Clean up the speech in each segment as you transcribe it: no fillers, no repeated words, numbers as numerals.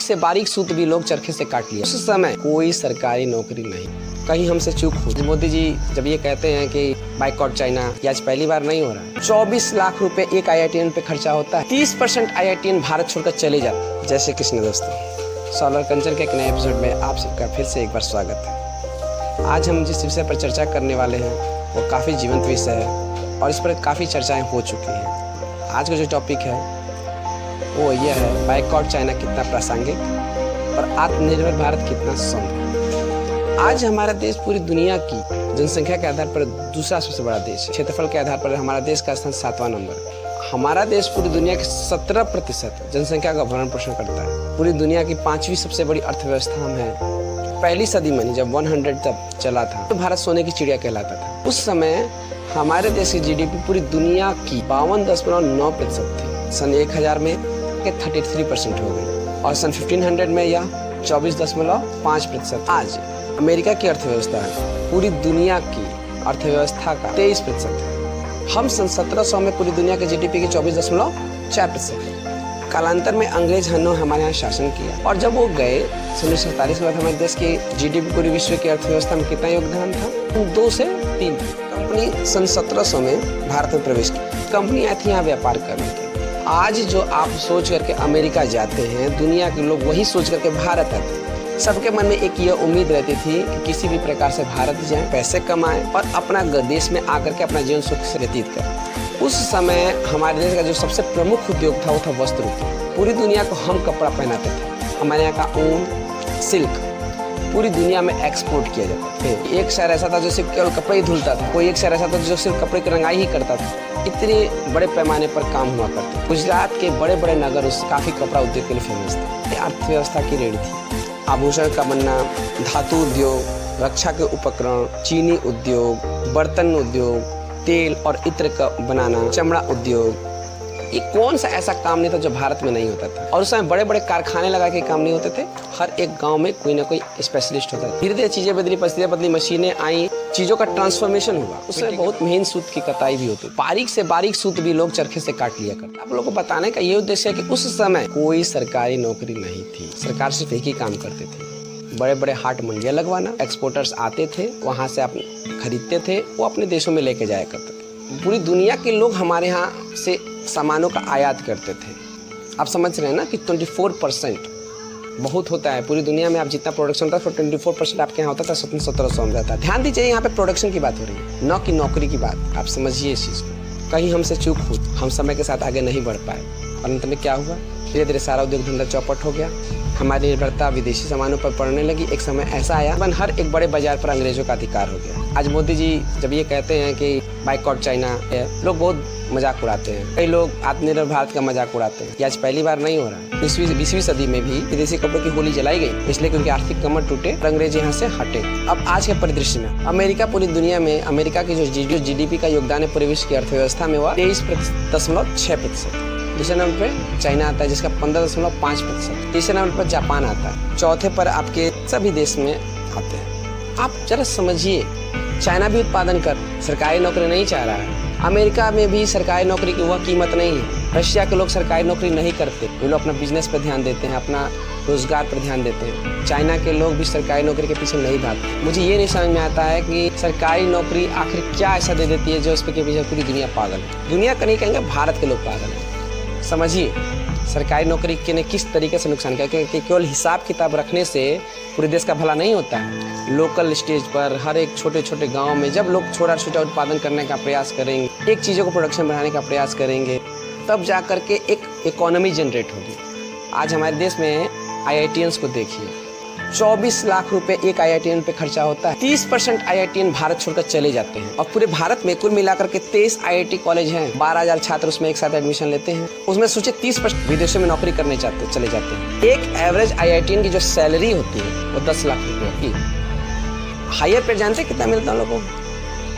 से बारीक सूत भी लोग चरखे से काट लिया। उस समय कोई सरकारी नौकरी नहीं, कहीं हमसे चूक हुई। मोदी जी जब ये कहते हैं कि बाइकआउट चाइना, ये आज पहली बार नहीं हो रहा है। 24 लाख रुपए एक IITian पे खर्चा होता है। 30% IITian भारत छोड़कर चले जाते। जय श्री कृष्ण दोस्तों, सोलर कल्चर के एक नए एपिसोड में आप सबका फिर से एक बार स्वागत है। आज हम जिस विषय पर चर्चा करने वाले हैं वो काफ़ी जीवंत विषय है और इस पर काफ़ी चर्चाएं हो चुकी हैं। आज का जो टॉपिक है वो यह है, बाइकआउट चाइना कितना प्रासंगिक और आत्मनिर्भर भारत कितना संभव। आज हमारा देश पूरी दुनिया की जनसंख्या के आधार पर दूसरा सबसे बड़ा देश है। क्षेत्रफल के आधार पर हमारा देश का स्थान 7वां नंबर। हमारा देश पूरी दुनिया के 17% जनसंख्या का भरण पोषण करता है। पूरी दुनिया की 5वीं सबसे बड़ी अर्थव्यवस्था में है। पहली सदी में जब 100 तक चला था तो भारत सोने की चिड़िया कहलाता था। उस समय हमारे देश की GDP पूरी दुनिया की 52.9% थी। सन 1000 में 33% हो गई और सन 1500 में यह 24.5%। आज अमेरिका की अर्थव्यवस्था है पूरी दुनिया की अर्थव्यवस्था का 23% है। हम सन 1700 में पूरी दुनिया के GDP की 24.4%। कालांतर में अंग्रेज ने हमारे यहाँ शासन किया और जब वो गए 1947 में हमारे देश की GDP पूरी विश्व की अर्थव्यवस्था में कितना योगदान था? 2 से 3। कंपनी सन 1700 में भारत में प्रवेश की। कंपनी आई थी यहाँ व्यापार करने के। आज जो आप सोच करके अमेरिका जाते हैं, दुनिया के लोग वही सोच करके भारत आते हैं। सबके मन में एक ये उम्मीद रहती थी कि किसी भी प्रकार से भारत जाएं, पैसे कमाएं और अपना देश में आकर के अपना जीवन सुख से व्यतीत करें। उस समय हमारे देश का जो सबसे प्रमुख उद्योग था वो था वस्त्र उद्योग। पूरी दुनिया को हम कपड़ा पहनाते थे। हमारे यहाँ का ऊन, सिल्क पूरी दुनिया में एक्सपोर्ट किया जाता था। एक शहर ऐसा था जो सिर्फ केवल कपड़े ही धुलता था, कोई एक शहर ऐसा था जो सिर्फ कपड़े की रंगाई ही करता था। इतने बड़े पैमाने पर काम हुआ करते। गुजरात के बड़े बड़े नगर उस काफी कपड़ा उद्योग के लिए फेमस थे। अर्थव्यवस्था की रीढ़ थी। आभूषण का बनना, धातु उद्योग, रक्षा के उपकरण, चीनी उद्योग, बर्तन उद्योग, तेल और इत्र का बनाना, चमड़ा उद्योग, ये कौन सा ऐसा काम नहीं था जो भारत में नहीं होता था। और उस समय बड़े बड़े कारखाने लगा के काम नहीं होते थे। हर एक गांव में कोई ना कोई स्पेशलिस्ट होता था। धीरे धीरे चीजें बदली, परिस्थितियां बदली, मशीनें आई, चीजों का ट्रांसफॉर्मेशन हुआ। उसमें बहुत मेहनत सूत की कताई भी होती। बारीक से बारीक सूत भी लोग चरखे से काट लिया करते। आप लोगों को बताने का ये उद्देश्य है कि उस समय कोई सरकारी नौकरी नहीं थी। सरकार सिर्फ एक ही काम करते थे, बड़े बड़े हाट मंडियां लगवाना। एक्सपोर्टर्स आते थे, वहां से आप खरीदते थे, वो अपने देशों में लेके जाया करते थे। पूरी दुनिया के लोग हमारे यहाँ से सामानों का आयात करते थे। आप समझ रहे हैं ना कि 24% बहुत होता है। पूरी दुनिया में आप जितना प्रोडक्शन होता है 24% आपके यहाँ होता था। 1700 में रहता है। ध्यान दीजिए, यहाँ पे प्रोडक्शन की बात हो रही है, न कि नौकरी की बात। आप समझिए इस चीज़ को। कहीं हमसे चूक हुई, हम समय के साथ आगे नहीं बढ़ पाए और अंत में क्या हुआ? धीरे धीरे सारा उद्योग धंधा चौपट हो गया। हमारी निर्भरता विदेशी सामानों पर पड़ने लगी। एक समय ऐसा आया हर एक बड़े बाजार पर अंग्रेजों का अधिकार हो गया। आज मोदी जी जब ये कहते हैं कि बाइकआउट चाइना है, लोग बहुत मजाक उड़ाते हैं। कई लोग आत्मनिर्भर भारत का मजाक उड़ाते हैं। ये आज पहली बार नहीं हो रहा है। 20वीं सदी में भी विदेशी कपड़ों की होली जलाई गई, इसलिए क्योंकि आर्थिक कमर टूटे और अंग्रेज यहाँ से हटे। अब आज के परिदृश्य में अमेरिका पूरी दुनिया में, अमेरिका की जो GDP का योगदान है पूरे विश्व की अर्थव्यवस्था में, हुआ 23.6%। दूसरे नंबर पे चाइना आता है जिसका 15.5%। तीसरे नंबर पर जापान आता है। चौथे पर आपके सभी देश में आते हैं। आप जरा समझिए, चाइना भी उत्पादन कर सरकारी नौकरी नहीं चाह रहा है। अमेरिका में भी सरकारी नौकरी की वह कीमत नहीं है। रशिया के लोग सरकारी नौकरी नहीं करते, वे लोग अपना बिजनेस पर ध्यान देते हैं, अपना रोजगार पर ध्यान देते हैं। चाइना के लोग भी सरकारी नौकरी के पीछे नहीं भागते। मुझे ये नहीं समझ में आता है कि सरकारी नौकरी आखिर क्या ऐसा दे देती है जो उस पर के पीछे पूरी दुनिया पागल है। दुनिया का नहीं कहेंगे, भारत के लोग पागल हैं। समझिए, सरकारी नौकरी के ने किस तरीके से नुकसान किया। क्योंकि केवल हिसाब किताब रखने से पूरे देश का भला नहीं होता है। लोकल स्टेज पर हर एक छोटे छोटे गांव में जब लोग छोटा छोटा उत्पादन करने का प्रयास करेंगे, एक चीज़ों को प्रोडक्शन बढ़ाने का प्रयास करेंगे, तब जा कर के एक इकोनॉमी जनरेट होगी। आज हमारे देश में IITians को देखिए, 24 लाख रुपए एक IITian पे खर्चा होता है। 30% IITian भारत छोड़कर चले जाते हैं और पूरे भारत में कुल मिलाकर के 23 IIT कॉलेज हैं। 12,000 छात्र उसमें एक साथ एडमिशन लेते हैं। उसमें सोचे 30% विदेशों में नौकरी करने चले जाते हैं। एक एवरेज IITian की जो सैलरी होती है वो 10 लाख रुपए की। हायर पे जानते कितना मिलता है लोगों को?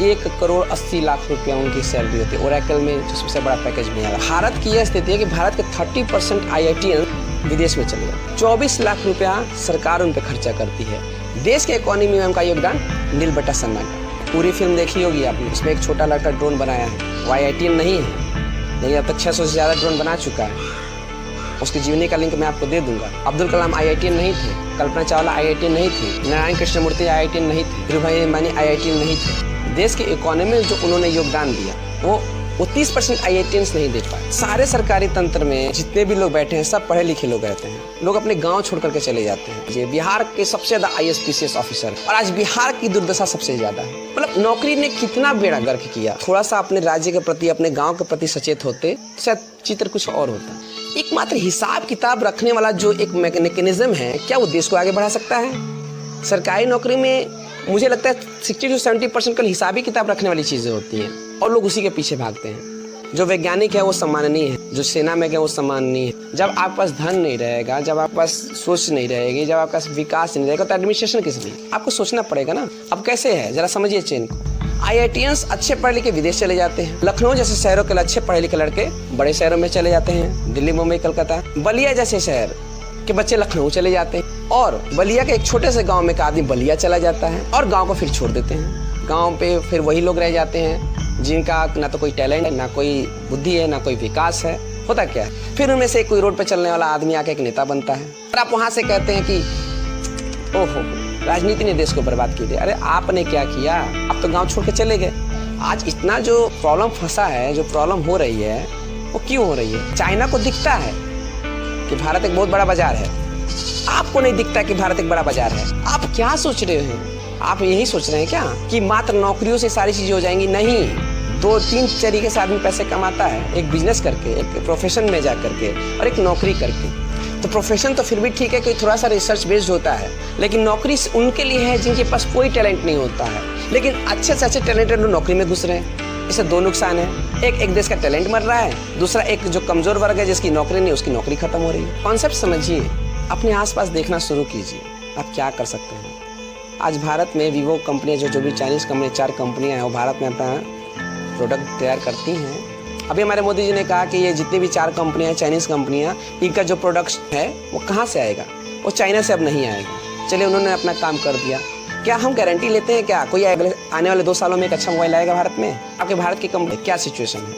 1,80,00,000 रुपया उनकी सैलरी होती है। ओरेकल में जो सबसे बड़ा पैकेज मिला है। भारत की यह स्थिति है कि भारत के 30% IITian विदेश में चले गए। 24 लाख रुपया सरकार उन पर खर्चा करती है। देश के इकोनॉमी में उनका योगदान नील बटा सन्नाटा। पूरी फिल्म देखी होगी आपने, उसमें एक छोटा लड़का ड्रोन बनाया है। वो IITian नहीं है, लेकिन अब तक 600 से ज़्यादा ड्रोन बना चुका है। उसकी जीवनी का लिंक मैं आपको दे दूंगा। अब्दुल कलाम IITian नहीं थे, कल्पना चावला IITian नहीं थी, नारायण कृष्णमूर्ति IITian नहीं थे, धीरूभाई अंबानी IITian नहीं थे। देश की इकोनॉमी में जो उन्होंने योगदान दिया वो 30% IITians नहीं दे पाए। सारे सरकारी तंत्र में जितने भी लोग बैठे हैं सब पढ़े लिखे लोग रहते हैं। लोग अपने गांव छोड़ करके चले जाते हैं। ये बिहार के सबसे ज्यादा IAS PCS ऑफिसर और आज बिहार की दुर्दशा सबसे ज्यादा है। मतलब नौकरी ने कितना बेड़ा गर्क किया। थोड़ा सा अपने राज्य के प्रति, अपने गाँव के प्रति सचेत होते शायद चित्र कुछ और होता। एकमात्र हिसाब किताब रखने वाला जो एक मैकेनिज्म है, क्या वो देश को आगे बढ़ा सकता है? सरकारी नौकरी में मुझे लगता है 60 से 70% कल हिसाबी किताब रखने वाली चीजें होती हैं और लोग उसी के पीछे भागते हैं। जो वैज्ञानिक है वो सम्माननीय है, जो सेना में है वो सम्माननीय है। जब आपके पास धन नहीं रहेगा, जब आपके पास सोच नहीं रहेगी, जब आपके पास विकास नहीं रहेगा तो एडमिनिस्ट्रेशन किस लिए? आपको सोचना पड़ेगा ना। अब कैसे है जरा समझिए चेन को। IITians अच्छे पढ़े लिखे विदेश चले जाते हैं। लखनऊ जैसे शहरों के अच्छे पढ़े लिखे लड़के बड़े शहरों में चले जाते हैं, दिल्ली, मुंबई, कलकत्ता। बलिया जैसे शहर के बच्चे लखनऊ चले जाते हैं और बलिया के एक छोटे से गांव में एक आदमी बलिया चला जाता है और गांव को फिर छोड़ देते हैं। गांव पे फिर वही लोग रह जाते हैं जिनका ना तो कोई टैलेंट है, ना कोई बुद्धि है, ना कोई विकास है। होता क्या है, फिर उनमें से कोई रोड पे चलने वाला आदमी आके एक नेता बनता है और आप वहां से कहते हैं कि ओहो, राजनीति ने देश को बर्बाद कर दिया। अरे आपने क्या किया? आप तो गांव छोड़ के चले गए। आज इतना जो प्रॉब्लम फंसा है, जो प्रॉब्लम हो रही है, वो क्यों हो रही है? चाइना को दिखता है कि भारत एक बहुत बड़ा बाजार है, आपको नहीं दिखता कि भारत एक बड़ा बाजार है। आप क्या सोच रहे हैं? आप यही सोच रहे हैं क्या कि मात्र नौकरियों से सारी चीजें हो जाएंगी? नहीं, 2-3 तरीके से आदमी पैसे कमाता है। एक बिजनेस करके, एक प्रोफेशन में जा करके और एक नौकरी करके। तो प्रोफेशन तो फिर भी ठीक है कि थोड़ा सा रिसर्च बेस्ड होता है, लेकिन नौकरी उनके लिए है जिनके पास कोई टैलेंट नहीं होता है, लेकिन अच्छे से अच्छे टैलेंटेड लोग नौकरी में घुस रहे हैं। इससे दो नुकसान है, एक देश का टैलेंट मर रहा है, दूसरा एक जो कमजोर वर्ग है जिसकी नौकरी नहीं, उसकी नौकरी खत्म हो रही है। कॉन्सेप्ट समझिए, अपने आसपास देखना शुरू कीजिए, आप क्या कर सकते हैं। आज भारत में वीवो कंपनी जो भी चाइनीज कंपनी 4 कंपनियां हैं वो भारत में अपना प्रोडक्ट तैयार करती हैं। अभी हमारे मोदी जी ने कहा कि ये जितनी भी 4 कंपनियां हैं, चाइनीज कंपनियां, इनका जो प्रोडक्ट है वो कहाँ से आएगा? वो चाइना से अब नहीं आएगा। चलिए, उन्होंने अपना काम कर दिया। क्या हम गारंटी लेते हैं क्या कोई आने वाले 2 सालों में एक अच्छा मोबाइल आएगा भारत में? आपके भारत की कंपनी क्या सिचुएशन है,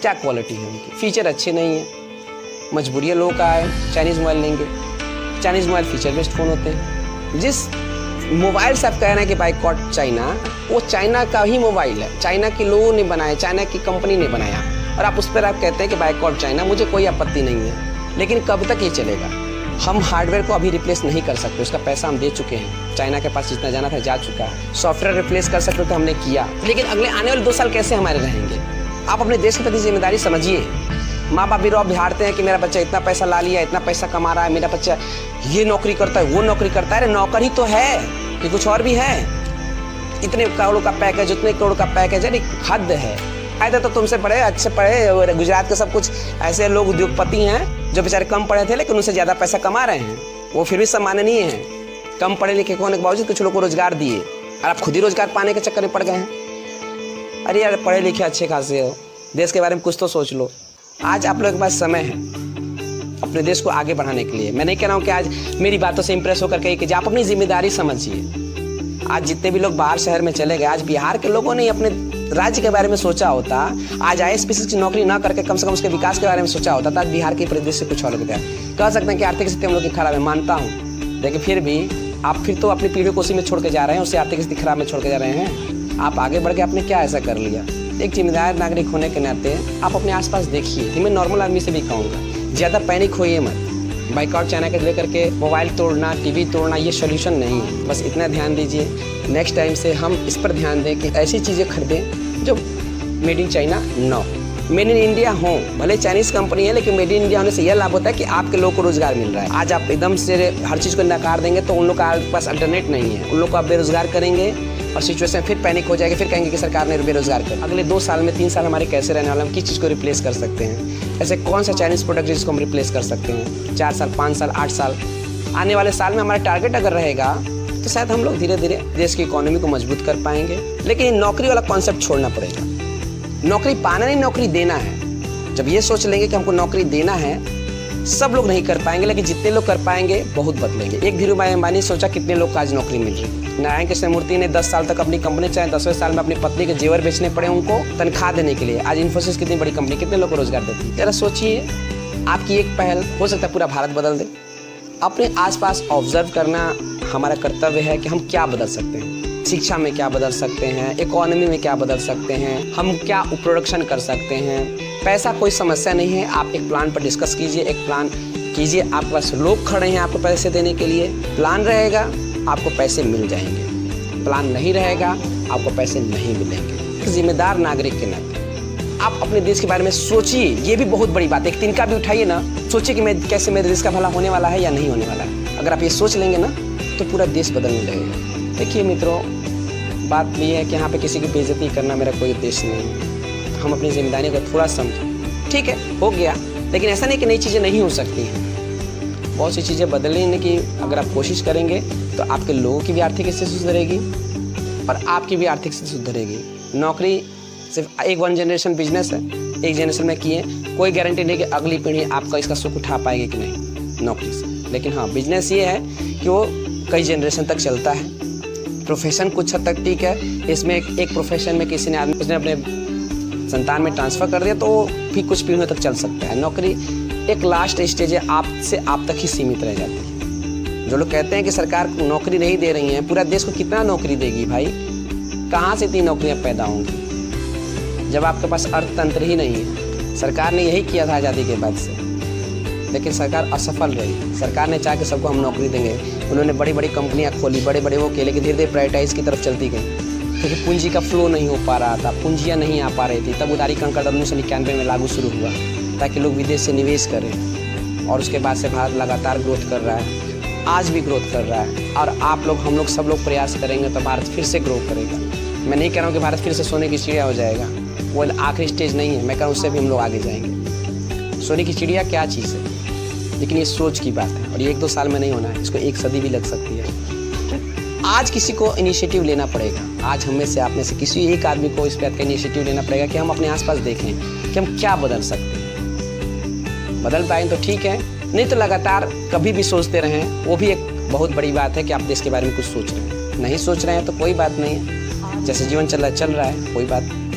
क्या क्वालिटी है उनकी? फीचर अच्छे नहीं है, मजबूरी लोगों का है चाइनीज मोबाइल लेंगे। Chinese mobile feature based phone होते हैं। जिस मोबाइल से आप कह रहे हैं कि बाइकॉट चाइना, वो चाइना का ही मोबाइल है, चाइना के लोगों ने बनाया, चाइना की कंपनी ने बनाया, और आप उस पर आप कहते हैं कि बाइकॉट चाइना। मुझे कोई आपत्ति नहीं है, लेकिन कब तक ये चलेगा? हम हार्डवेयर को अभी रिप्लेस नहीं कर सकते, उसका पैसा हम दे चुके हैं। चाइना के पास जितना जाना था जा चुका है। सॉफ्टवेयर रिप्लेस कर सकते थे, हमने किया, लेकिन अगले आने वाले 2 साल कैसे हमारे रहेंगे? आप अपने देश के प्रति जिम्मेदारी समझिए। माँ बाप भी रौब बिहारते हैं कि मेरा बच्चा इतना पैसा ला लिया, इतना पैसा कमा रहा है, मेरा बच्चा ये नौकरी करता है, वो नौकरी करता है। अरे नौकर ही तो है कि कुछ और भी है? इतने करोड़ों का पैकेज, उतने करोड़ का पैकेज, अरे हद है। फायदा तो तुमसे पढ़े, अच्छे पढ़े, और गुजरात के सब कुछ ऐसे लोग उद्योगपति हैं जो बेचारे कम पढ़े थे लेकिन उनसे ज़्यादा पैसा कमा रहे हैं, वो फिर भी सम्माननीय है। कम पढ़े लिखे होने के बावजूद कुछ लोग को रोजगार दिए और आप खुद ही रोजगार पाने के चक्कर में पड़ गए हैं। अरे यार, पढ़े लिखे अच्छे खासे हो, देश के बारे में कुछ तो सोच लो। आज आप लोगों के पास समय है अपने देश को आगे बढ़ाने के लिए। मैं नहीं कह रहा हूँ कि आज मेरी बातों से इंप्रेस होकर कही कि आप अपनी जिम्मेदारी समझिए। आज जितने भी लोग बाहर शहर में चले गए, आज बिहार के लोगों ने अपने राज्य के बारे में सोचा होता, आज IAS PCS की नौकरी ना करके कम से कम उसके विकास के बारे में सोचा होता, तो आज बिहार के परिदृश्य कुछ अलग था। कह सकते हैं कि आर्थिक स्थिति हम लोग की खराब है, मानता हूँ, लेकिन फिर भी आप फिर तो अपनी पीढ़ी को उसी में छोड़ के जा रहे हैं, उससे आर्थिक स्थिति खराब में छोड़ के जा रहे हैं। आप आगे बढ़ के आपने क्या ऐसा कर लिया? एक जिम्मेदार नागरिक होने के नाते आप अपने आसपास देखिए। मैं नॉर्मल आदमी से भी कहूँगा, ज़्यादा पैनिक होइए मत। बाइकआउट चाइना के लेकर के मोबाइल तोड़ना, टीवी तोड़ना, ये सोल्यूशन नहीं है। बस इतना ध्यान दीजिए, नेक्स्ट टाइम से हम इस पर ध्यान दें कि ऐसी चीज़ें खरीदें जो मेड इन चाइना ना हो, मेड इन इंडिया हो। भले चाइनीज़ कंपनी है, लेकिन मेड इन इंडिया होने से यह लाभ होता है कि आपके लोगों को रोजगार मिल रहा है। आज आप एकदम से हर चीज़ को नकार देंगे तो उन लोग का पास अल्टरनेट नहीं है, उन लोग को आप बेरोजगार करेंगे और सिचुएशन फिर पैनिक हो जाएगी, फिर कहेंगे कि सरकार ने बेरोजगार कर। अगले 2 साल में 3 साल हमारे कैसे रहने वाले, हम किस चीज़ को रिप्लेस कर सकते हैं? ऐसे कौन सा चाइनीज़ प्रोडक्ट जिसको हम रिप्लेस कर सकते हैं? 4 साल, 5 साल, 8 साल, आने वाले साल में हमारा टारगेट अगर रहेगा तो शायद हम लोग धीरे धीरे देश की इकोनॉमी को मजबूत कर पाएंगे। लेकिन नौकरी वाला कॉन्सेप्ट छोड़ना पड़ेगा। नौकरी पाना नहीं, नौकरी देना है। जब ये सोच लेंगे कि हमको नौकरी देना है, सब लोग नहीं कर पाएंगे, लेकिन जितने लोग कर पाएंगे बहुत बदलेंगे। एक धीरूभाई अंबानी सोचा कितने लोग को आज नौकरी मिल रही है। नारायण कृष्णमूर्ति ने 10 साल तक अपनी कंपनी चाहे 10वें साल में अपनी पत्नी के जेवर बेचने पड़े उनको तनख्वाह देने के लिए। आज इन्फोसिस कितनी बड़ी कंपनी, कितने लोग को रोजगार देती है? जरा सोचिए, आपकी एक पहल हो सकता है पूरा भारत बदल दे। अपने आसपास ऑब्जर्व करना हमारा कर्तव्य है कि हम क्या बदल सकते हैं, शिक्षा में क्या बदल सकते हैं, इकोनॉमी में क्या बदल सकते हैं, हम क्या प्रोडक्शन कर सकते हैं। पैसा कोई समस्या नहीं है, आप एक प्लान पर डिस्कस कीजिए, एक प्लान कीजिए। आपके पास लोग खड़े हैं आपको पैसे देने के लिए। प्लान रहेगा आपको पैसे मिल जाएंगे, प्लान नहीं रहेगा आपको पैसे नहीं मिलेंगे। जिम्मेदार नागरिक के नाते आप अपने देश के बारे में सोचिए, ये भी बहुत बड़ी बात है। एक तिनका भी उठाइए ना, सोचिए कि मैं कैसे मेरे देश का भला होने वाला है या नहीं होने वाला है। अगर आप ये सोच लेंगे ना तो पूरा देश बदलने लगेगा। देखिए मित्रों, बात ये है कि यहाँ पे किसी की बेइज्जती करना मेरा कोई उद्देश्य नहीं है। हम अपनी जिम्मेदारी को थोड़ा समझें, ठीक है हो गया, लेकिन ऐसा नहीं कि नई चीज़ें नहीं हो सकती हैं। बहुत सी चीज़ें बदलने की अगर आप कोशिश करेंगे तो आपके लोगों की भी आर्थिक स्थिति सुधरेगी और आपकी भी आर्थिक स्थिति सुधरेगी। नौकरी सिर्फ एक वन जनरेशन बिजनेस है, एक जनरेशन में किए, कोई गारंटी नहीं कि अगली पीढ़ी आपका इसका सुख उठा पाएगी कि नहीं नौकरी से। लेकिन हाँ, बिजनेस ये है कि वो कई जनरेशन तक चलता है। प्रोफेशन कुछ हद तक ठीक है, इसमें एक प्रोफेशन में किसी ने आदमी उसने अपने संतान में ट्रांसफ़र कर दिया तो वो भी कुछ पीढ़ियों तक चल सकता है। नौकरी एक लास्ट स्टेज है, आपसे आप तक ही सीमित रह जाती है। जो लोग कहते हैं कि सरकार नौकरी नहीं दे रही है, पूरा देश को कितना नौकरी देगी भाई? कहाँ से इतनी नौकरियाँ पैदा होंगी जब आपके पास अर्थतंत्र ही नहीं है? सरकार ने यही किया था आज़ादी के बाद से, लेकिन सरकार असफल रही। सरकार ने चाहा कि सबको हम नौकरी देंगे, उन्होंने बड़ी बड़ी कंपनियां खोली, बड़े बड़े वो केले के धीरे धीरे प्राइवेटाइज की तरफ चलती गई, क्योंकि पूंजी का फ्लो नहीं हो पा रहा था, पूंजियाँ नहीं आ पा रही थी। तब उदारीकरण का 1991 में लागू शुरू हुआ ताकि लोग विदेश से निवेश करें, और उसके बाद से भारत लगातार ग्रोथ कर रहा है, आज भी ग्रोथ कर रहा है। और आप लोग, हम लोग, सब लोग प्रयास करेंगे तो भारत फिर से ग्रो करेगा। मैं नहीं कह रहा हूँ कि भारत फिर से सोने की चिड़िया हो जाएगा, वो आखिरी स्टेज नहीं है। मैं कह रहा हूँ उससे भी हम लोग आगे जाएंगे। सोने की चिड़िया क्या चीज़ है, लेकिन ये सोच की बात है, और ये 1-2 साल में नहीं होना है, इसको 1 सदी भी लग सकती है। आज किसी को इनिशिएटिव लेना पड़ेगा। आज हम में से, आप में से किसी एक आदमी को इस बात का इनिशिएटिव लेना पड़ेगा कि हम अपने आसपास देखें कि हम क्या बदल सकते हैं। बदल पाएँ तो ठीक है, नहीं तो लगातार कभी भी सोचते रहें। वो भी एक बहुत बड़ी बात है कि आप देश के बारे में कुछ सोच रहे हैं। नहीं सोच रहे हैं तो कोई बात नहीं है, जैसे जीवन चल रहा है कोई बात नहीं।